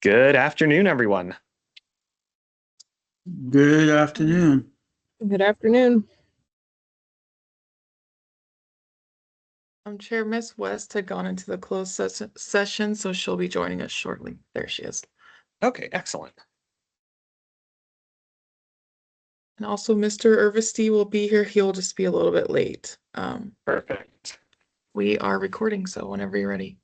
Good afternoon, everyone. Good afternoon. Good afternoon. Chair Miss West had gone into the closed session, so she'll be joining us shortly. There she is. Okay, excellent. And also Mr. Irvesty will be here. He'll just be a little bit late. Perfect. We are recording, so whenever you're ready.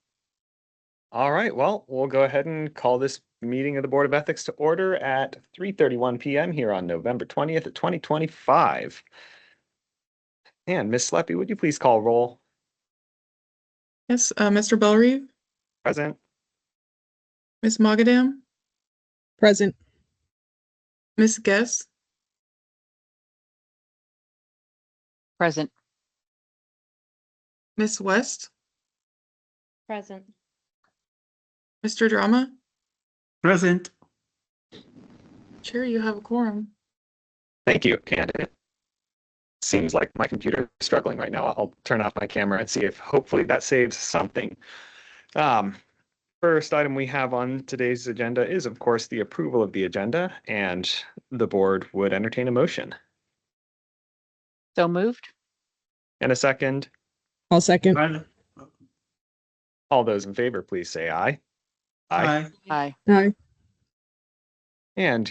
All right, well, we'll go ahead and call this meeting of the Board of Ethics to order at 3:31 p.m. here on November 20th, 2025. And Ms. Sleppy, would you please call roll? Yes, Mr. Bellerive, Present. Miss Mogadam, Present. Miss Guess, Present. Miss West, Present. Mr. Drama. Present. Chair, you have a quorum. Thank you. And it seems like my computer is struggling right now. I'll turn off my camera and see if hopefully that saves something. First item we have on today's agenda is, of course, the approval of the agenda, and the board would entertain a motion. So moved. And a second. I'll second. Aye. All those in favor, please say aye. Aye. Aye. Aye. And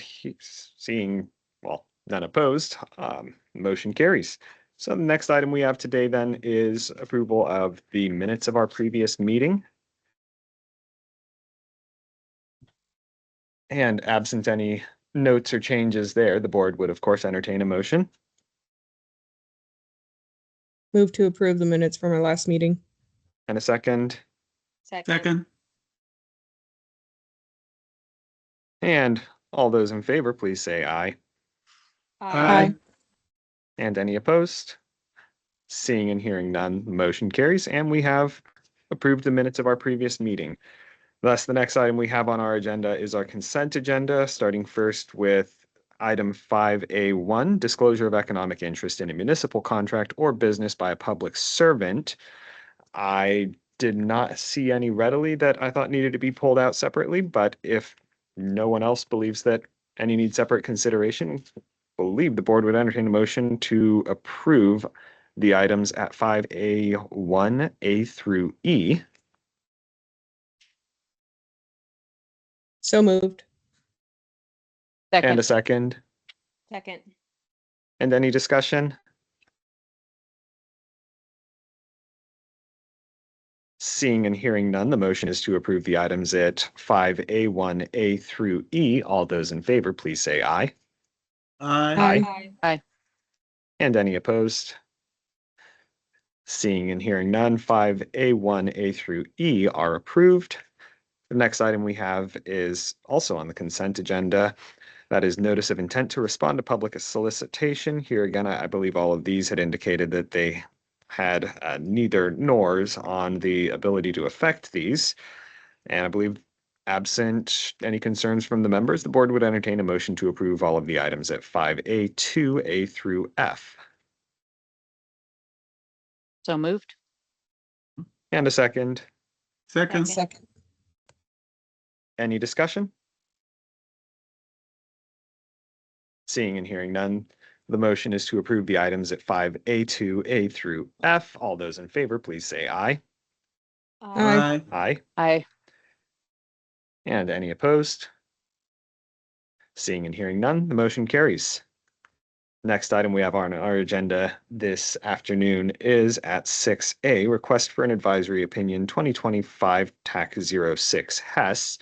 seeing, well, none opposed, motion carries. So the next item we have today then is approval of the minutes of our previous meeting. And absent any notes or changes there, the board would of course entertain a motion. Move to approve the minutes from our last meeting. And a second. Second. And all those in favor, please say aye. Aye. And any opposed? Seeing and hearing none, the motion carries, and we have approved the minutes of our previous meeting. Thus, the next item we have on our agenda is our consent agenda, starting first with item 5A1, disclosure of economic interest in a municipal contract or business by a public servant. I did not see any readily that I thought needed to be pulled out separately, but if no one else believes that any need separate consideration, I believe the board would entertain a motion to approve the items at 5A1, A through E. So moved. And a Second. second. Second. And any discussion? Seeing and hearing none, the motion is to approve the items at 5A1, A through E. All those in favor, please say aye. Aye. Aye. And any opposed? Seeing and hearing none, 5A1, A through E are approved. The next item we have is also on the consent agenda. That is notice of intent to respond to public solicitation. Here again, I believe all of these had indicated that they had neither nors on the ability to affect these. And I believe absent any concerns from the members, the board would entertain a motion to approve all of the items at 5A2, A through F. So moved. And a second. Second. Second. Any discussion? Seeing and hearing none, the motion is to approve the items at 5A2, A through F. All those in favor, please say aye. Aye. Aye. Aye. And any opposed? Seeing and hearing none, the motion carries. Next item we have on our agenda this afternoon is at 6A, request for an advisory opinion 2025 TAC 06 Hess.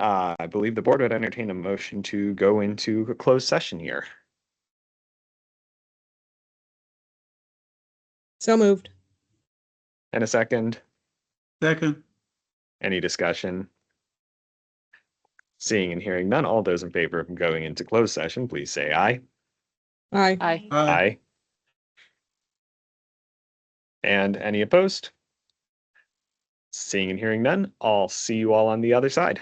I believe the board would entertain a motion to go into a closed session here. So moved. And a second. Second. Any discussion? Seeing and hearing none, all those in favor of going into closed session, please say aye. Aye. Aye. Aye. And any opposed? Seeing and hearing none, I'll see you all on the other side.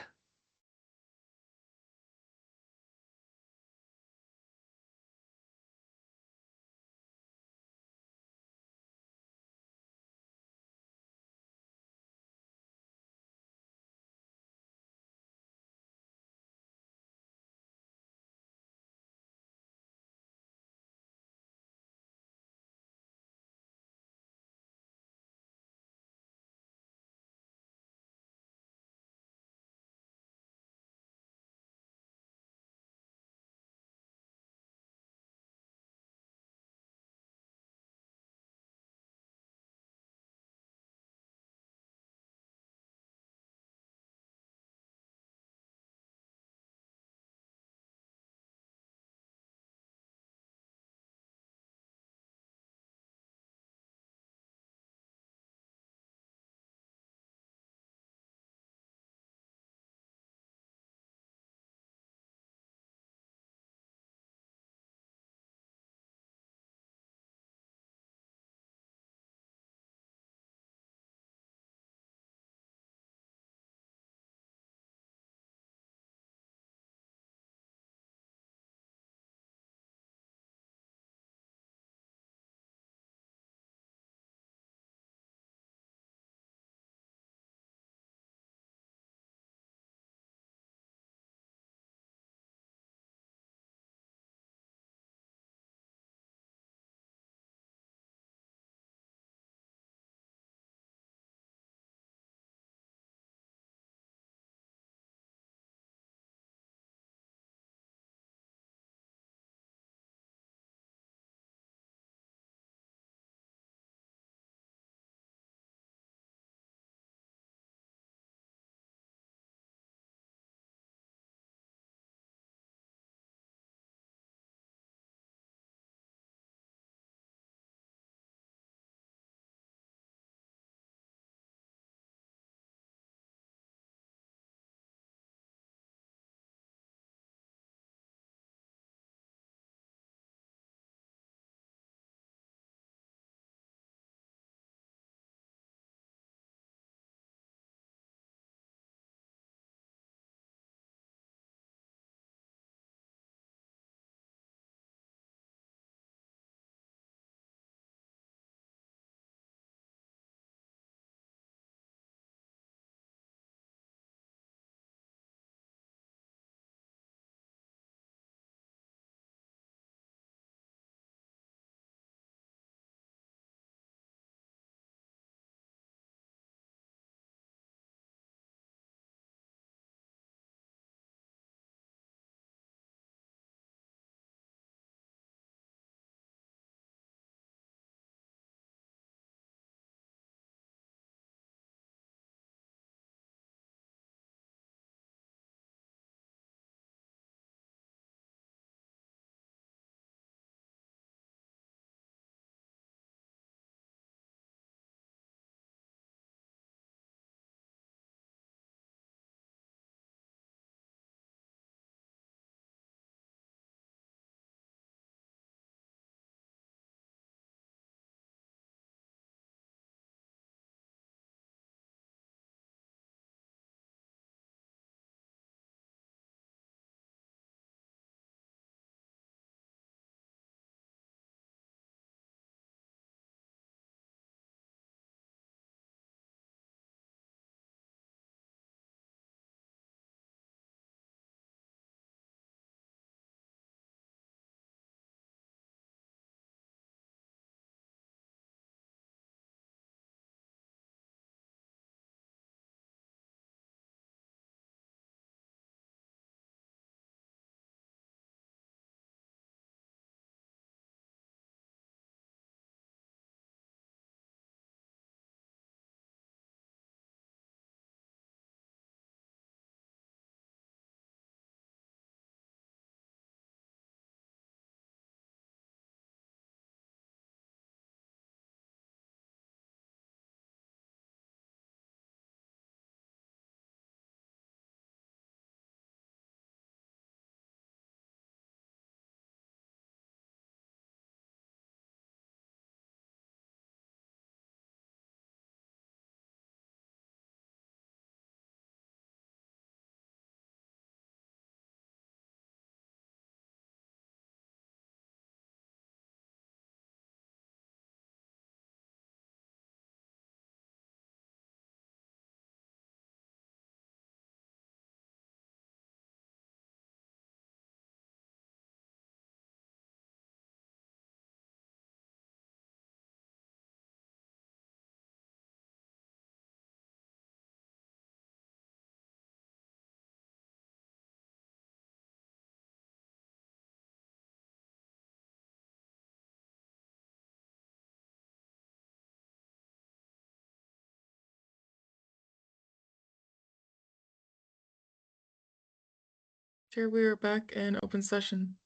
Chair, we are back in open session.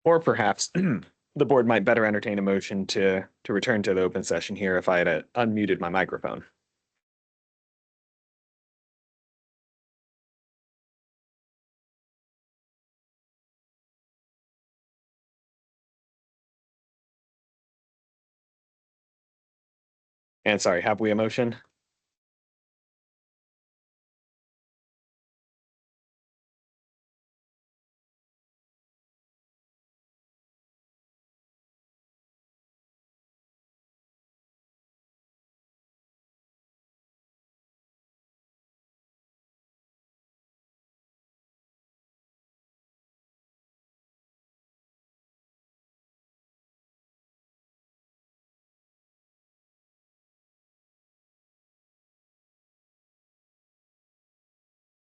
Or perhaps the board might better entertain a motion to return to the open session here if I had unmuted my microphone. And sorry, have we a motion?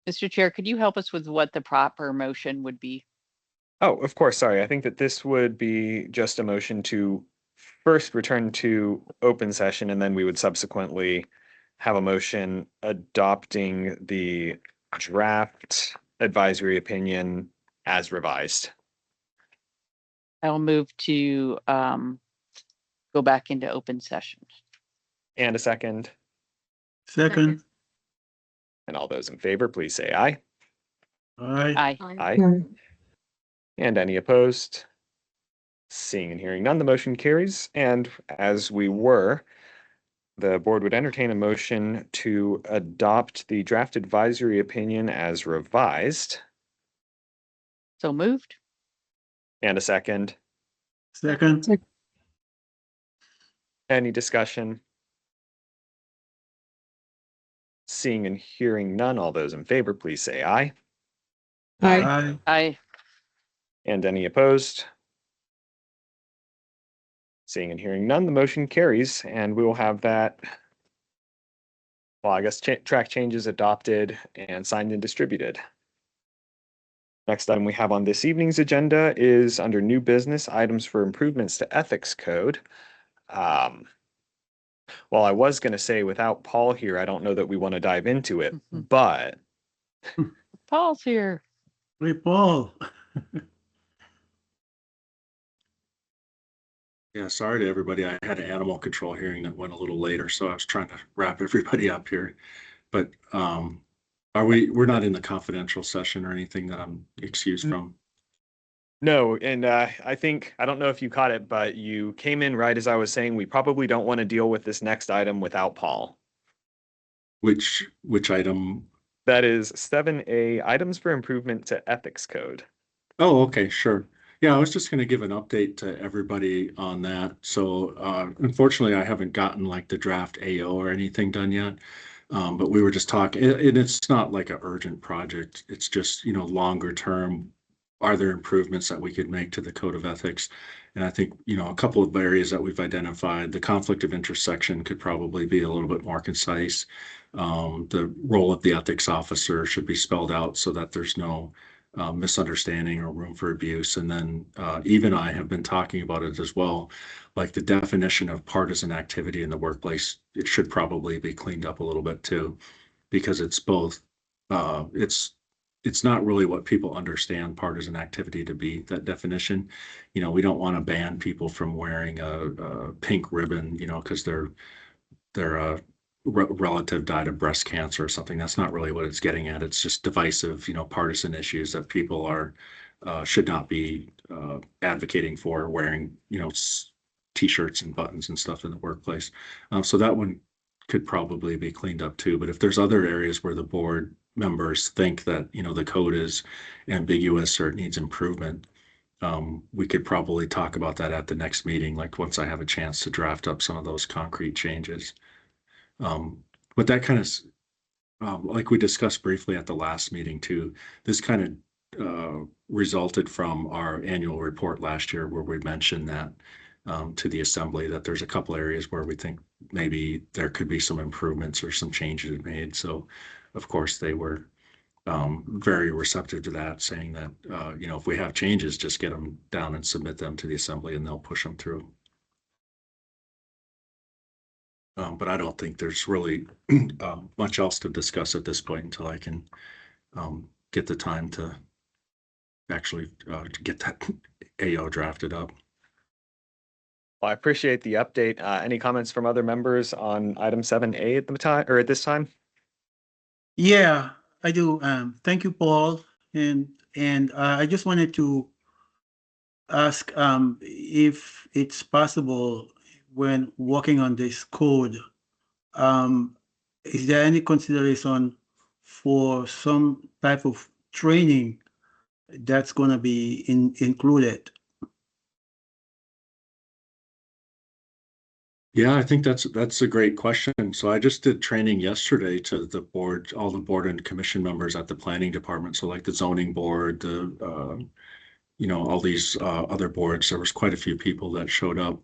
Mr. Chair, could you help us with what the proper motion would be? Oh, of course, sorry. I think that this would be just a motion to first return to open session, and then we would subsequently have a motion adopting the draft advisory opinion as revised. I'll move to go back into open session. And a second. Second. And all those in favor, please say aye. Aye. Aye. Aye. And any opposed? Seeing and hearing none, the motion carries. And as we were, the board would entertain a motion to adopt the draft advisory opinion as revised. So moved. And a second. Second. Any discussion? Seeing and hearing none, all those in favor, please say aye. Aye. Aye. Aye. And any opposed? Seeing and hearing none, the motion carries, and we will have that, well, I guess track changes adopted and signed and distributed. Next item we have on this evening's agenda is under new business items for improvements to ethics code. Well, I was going to say without Paul here, I don't know that we want to dive into it, but Paul's here. Hey, Paul. Yeah, sorry to everybody. I had an animal control hearing that went a little later, so I was trying to wrap everybody up here. But we're not in the confidential session or anything that I'm excused from? no, and I think, I don't know if you caught it, but you came in right as I was saying, we probably don't want to deal with this next item without Paul. Which item? That is 7A, items for improvement to ethics code. Oh, okay, sure. Yeah, I was just going to give an update to everybody on that. So unfortunately, I haven't gotten like the draft AO or anything done yet. But we were just talking, and it's not like an urgent project. It's just, longer term. Are there improvements that we could make to the code of ethics? And I think, a couple of areas that we've identified, the conflict of interest section could probably be a little bit more concise. The role of the ethics officer should be spelled out so that there's no misunderstanding or room for abuse. And then Eve and I have been talking about it as well, like the definition of partisan activity in the workplace. It should probably be cleaned up a little bit too, because it's both, it's not really what people understand partisan activity to be, that definition. We don't want to ban people from wearing a pink ribbon, because their relative died of breast cancer or something. That's not really what it's getting at. It's just divisive, partisan issues that people are should not be advocating for, wearing, t-shirts and buttons and stuff in the workplace. So that one could probably be cleaned up too. But if there's other areas where the board members think that, the code is ambiguous or it needs improvement, we could probably talk about that at the next meeting, like once I have a chance to draft up some of those concrete changes. But that kind of, like we discussed briefly at the last meeting too, this kind of resulted from our annual report last year where we mentioned that to the assembly that there's a couple areas where we think maybe there could be some improvements or some changes made. So, of course, they were very receptive to that, saying that, you know, if we have changes, just get them down and submit them to the assembly and they'll push them through. But I don't think there's really much else to discuss at this point until I can get the time to actually to get that AO drafted up. Well, I appreciate the update. Any comments from other members on item 7A at the time or at this time? Yeah, I do. Thank you, Paul. And I just wanted to ask if it's possible when working on this code, is there any consideration for some type of training that's going to be included? Yeah, I think that's a great question. So I just did training yesterday to the board, all the board and commission members at the planning department. So like the zoning board, the you know, all these other boards. There was quite a few people that showed up.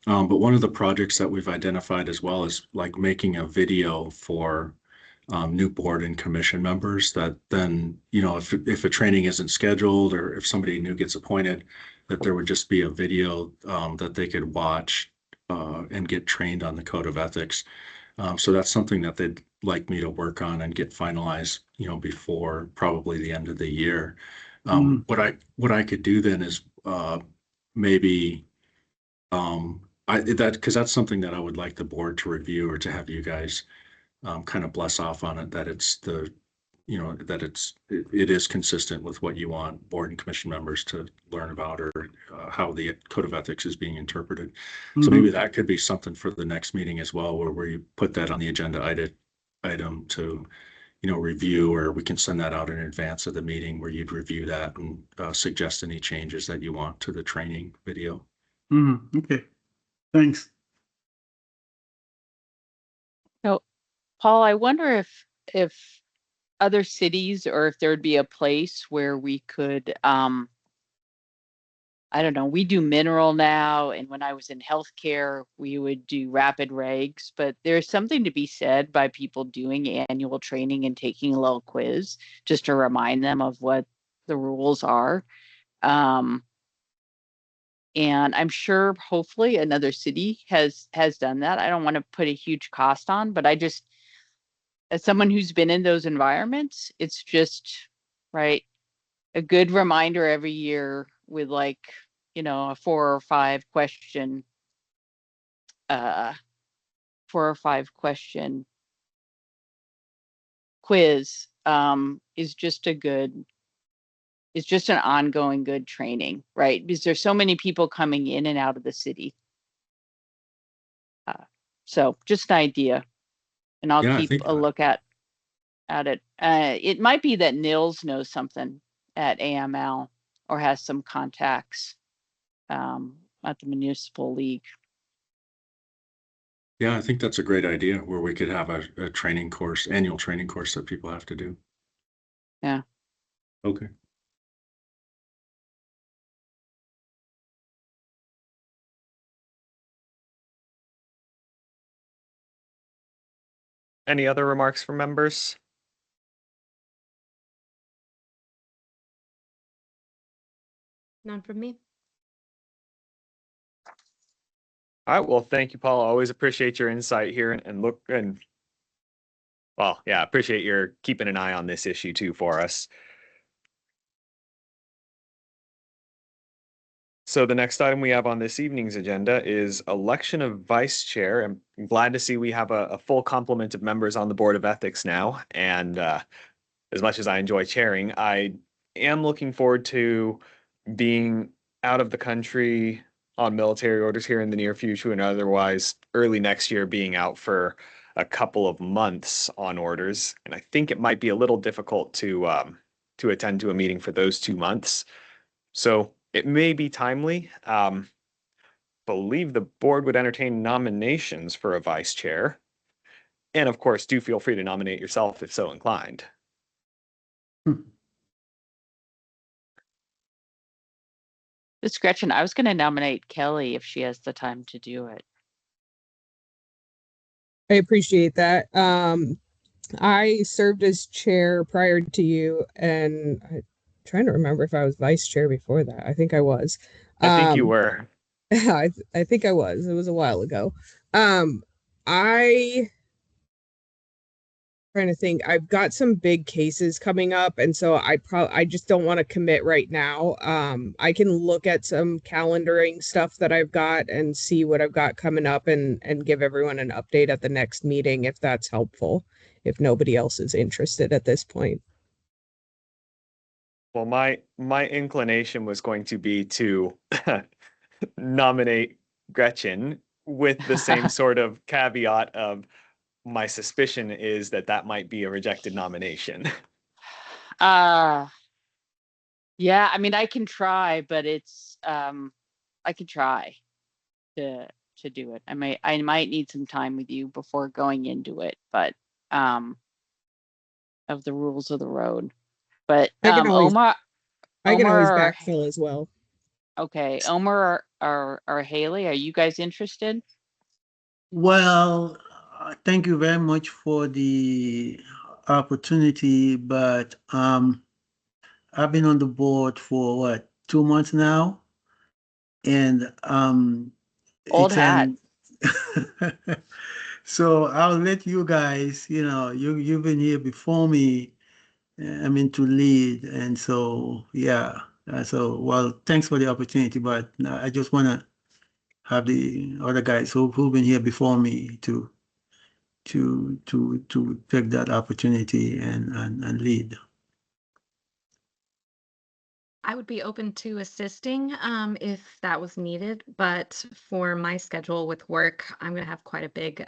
But one of the projects that we've identified as well is like making a video for new board and commission members that then, you know, if a training isn't scheduled or if somebody new gets appointed, that there would just be a video that they could watch and get trained on the code of ethics. So that's something that they'd like me to work on and get finalized, you know, before probably the end of the year. What I could do then is maybe because that's something that I would like the board to review or to have you guys kind of bless off on it, that it's the, you know, that it is consistent with what you want board and commission members to learn about, or how the code of ethics is being interpreted. So maybe that could be something for the next meeting as well, where you put that on the agenda item to, you know, review, or we can send that out in advance of the meeting where you'd review that and suggest any changes that you want to the training video. Okay, thanks. So, Paul, I wonder if other cities, or if there would be a place where we could, I don't know, we do mineral now, and when I was in healthcare, we would do rapid regs, but there's something to be said by people doing annual training and taking a little quiz just to remind them of what the rules are. And I'm sure hopefully another city has done that. I don't want to put a huge cost on, but I just, as someone who's been in those environments, it's just, right, a good reminder every year with, like, you know, a 4 or 5 question quiz is just an ongoing good training, right? Because there's so many people coming in and out of the city. So just an idea, and I'll keep a look at it. It might be that Nils knows something at AML or has some contacts at the municipal league. Yeah, I think that's a great idea, where we could have a training course, annual training course that people have to do. Yeah. Okay. Any other remarks from members? None from me. All right, well, thank you, Paul. Always appreciate your insight here, well, yeah, appreciate your keeping an eye on this issue too for us. So the next item we have on this evening's agenda is election of vice chair. I'm glad to see we have a full complement of members on the Board of Ethics now. And as much as I enjoy chairing, I am looking forward to being out of the country on military orders here in the near future, and otherwise early next year being out for a couple of months on orders. And I think it might be a little difficult to attend to a meeting for those 2 months. So it may be timely. Believe the board would entertain nominations for a vice chair. And of course, do feel free to nominate yourself if so inclined. This Gretchen, I was gonna nominate Kelly if she has the time to do it. I appreciate that. I served as chair prior to you, and I'm trying to remember if I was vice chair before that. I think I was. I think you Um, were. I think I was. It was a while ago. I trying to think. I've got some big cases coming up, and so I just don't want to commit right now. I can look at some calendaring stuff that I've got and see what I've got coming up and give everyone an update at the next meeting if that's helpful, if nobody else is interested at this point. Well, my inclination was going to be to nominate Gretchen with the same sort of caveat of my suspicion is that that might be a rejected nomination. Yeah, I mean, I can try, but it's, I could try to do it. I might need some time with you before going into it, but, of the rules of the road. But, I can always Omar, Omar, backfill as well. okay, Omar or Haley, are you guys interested? Well, thank you very much for the opportunity, but I've been on the board for what, 2 months now? And Old it's hat. so I'll let you guys, you've been here before me. I mean, to lead, and so yeah. So well, thanks for the opportunity, but I just want to have the other guys who've been here before me to take that opportunity and lead. I would be open to assisting if that was needed, but for my schedule with work, I'm going to have quite a big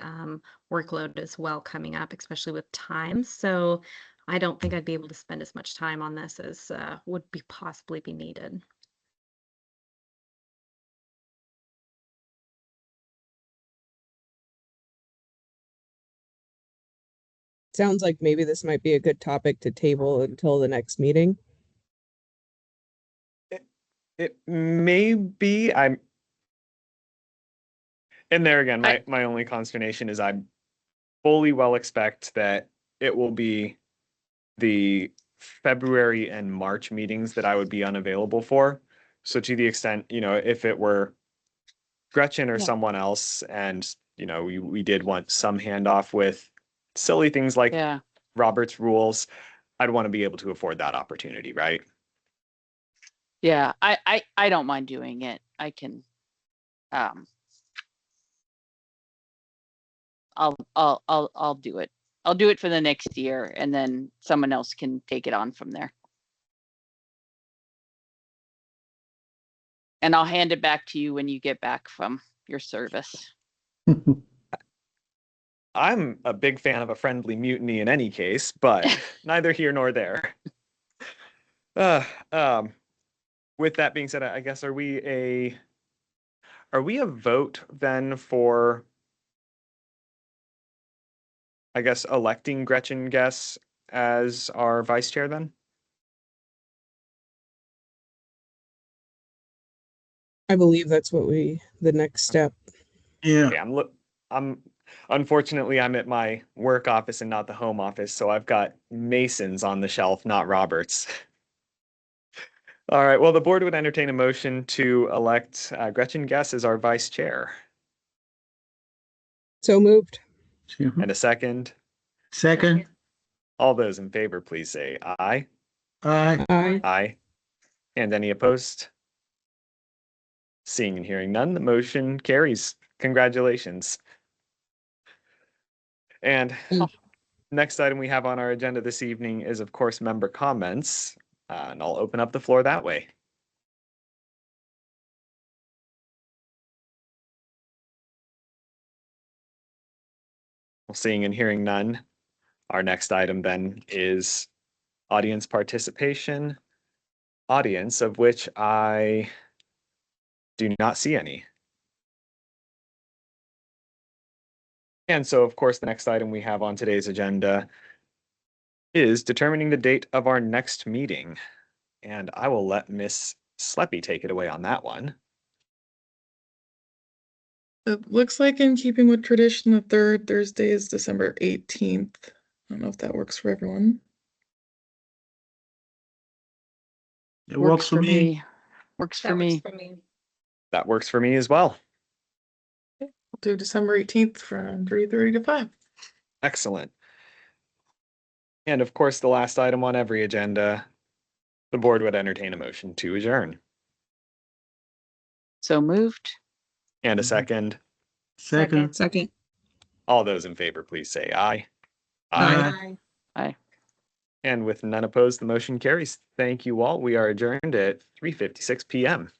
workload as well coming up, especially with time. So I don't think I'd be able to spend as much time on this as would be possibly be needed. Sounds like maybe this might be a good topic to table until the next meeting. It may be, and there again, my only consternation is I fully well expect that it will be the February and March meetings that I would be unavailable for. So to the extent, if it were Gretchen or Yeah. someone else, and we did want some handoff with silly things like Yeah. Robert's rules, I'd want to be able to afford that opportunity, right? Yeah, I don't mind doing it. I can, I'll do it. I'll do it for the next year, and then someone else can take it on from there. And I'll hand it back to you when you get back from your service. I'm a big fan of a friendly mutiny in any case, but neither here nor there. With that being said, I guess are we a vote then for, I guess, electing Gretchen Guess as our vice chair then? I believe that's the next step. Yeah. Okay, unfortunately I'm at my work office and not the home office, so I've got Masons on the shelf, not Roberts. All right, well, the board would entertain a motion to elect Gretchen Guess as our vice chair. So moved. And a second. Second. All those in favor, please say aye. Aye. Aye. Aye. And any opposed? Seeing and hearing none, the motion carries. Congratulations. And next item we have on our agenda this evening is, of course, member comments. And I'll open up the floor that way. Well, seeing and hearing none, our next item then is audience participation. Audience of which I do not see any. And so, of course, the next item we have on today's agenda is determining the date of our next meeting. And I will let Miss Sleppy take it away on that one. It looks like in keeping with tradition, the third Thursday is December 18th. I don't know if that works for everyone. It works for me. Works for That works me. for me. That works for me as well. We'll do December 18th from 3:30 to 5. Excellent. And of course, the last item on every agenda, the board would entertain a motion to adjourn. So moved. And a Mhm. second. Second. Second. All those in favor, please say aye. Aye. And with none opposed, the motion carries. Thank you all. We are adjourned at 3:56 p.m.